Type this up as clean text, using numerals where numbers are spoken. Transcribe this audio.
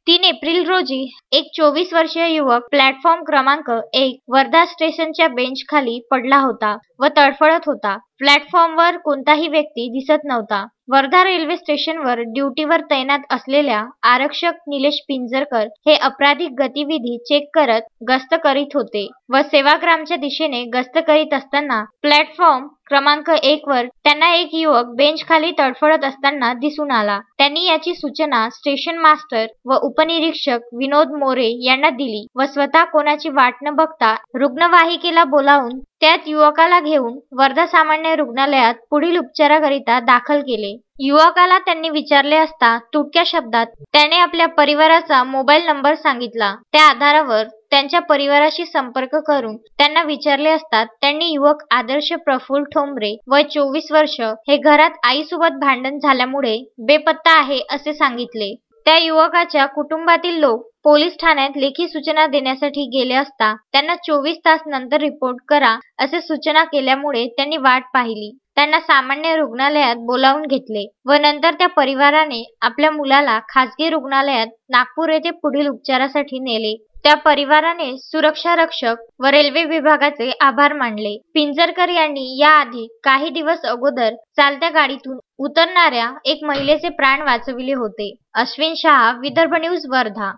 3 April रोजी एक 24 वर्षीय युवक प्लॅटफॉर्म क्रमांक 1 वर्धा स्टेशनच्या बेंचखाली पडला होता व तडफडत होता. प्लॅटफॉर्मवर कोणताही व्यक्ती दिसत नव्हता. वर्धा रेल्वे स्टेशनवर ड्युटीवर तैनात असलेल्या आरक्षक निलेश पिंजरकर हे आपराधिक गतिविधी चेक करत गस्त करीत होते व सेवाग्रामच्या दिशेने गस्त करीत असताना प्लॅटफॉर्म क्रमांक 1 वर त्यांना एक युवक बेंचखाली तडफडत असताना दिसून आला. त्यांनी याची सूचना स्टेशन मास्टर व उपनिरीक्षक विनोद मोरे यांना दिली व स्वतः कोणाची वाट न बघता रुग्णवाहिकेला बोलावून त्यात युवकाला घेऊन वर्धा सामान्य रुग्णालयात पुढील उपचाराकरिता दाखल केले. युवकाला त्यांनी विचारले असता तुटक्या शब्दात त्याने आपल्या परिवाराचा मोबाईल नंबर सांगितला. त्या आधारावर त्यांच्या परिवाराशी संपर्क करून त्यांना विचारले असता त्यांनी युवक आदर्श प्रफुल्ल ठोंबरे वय 24 वर्ष हे घरात आईसोबत भांडण झाल्यामुळे बेपत्ता आहे असे सांगितले. त्या युवकाच्या कुटुंबातील लोक पोलीस ठाण्यात लेखी सूचना देण्यासाठी गेले असता त्यांना 24 तास नंतर रिपोर्ट करा असे सूचना केल्यामुळे त्यांनी वाट पाहिली. त्यांना सामान्य रुग्णालयात बोलावून घेतले व नंतर त्या परिवाराने आपल्या मुलाला खासगी रुग्णालयात नागपूर येथे पुढील उपचारासाठी नेले. त्या परिवाराने सुरक्षा रक्षक व रेल्वे विभागाचे आभार मानले. पिंजरकर यांनी याआधी काही दिवस अगोदर चालत्या गाडीतून उतरणाऱ्या एक महिलेचे प्राण वाचविले होते. अश्विन शहा, विदर्भ न्यूज, वर्धा.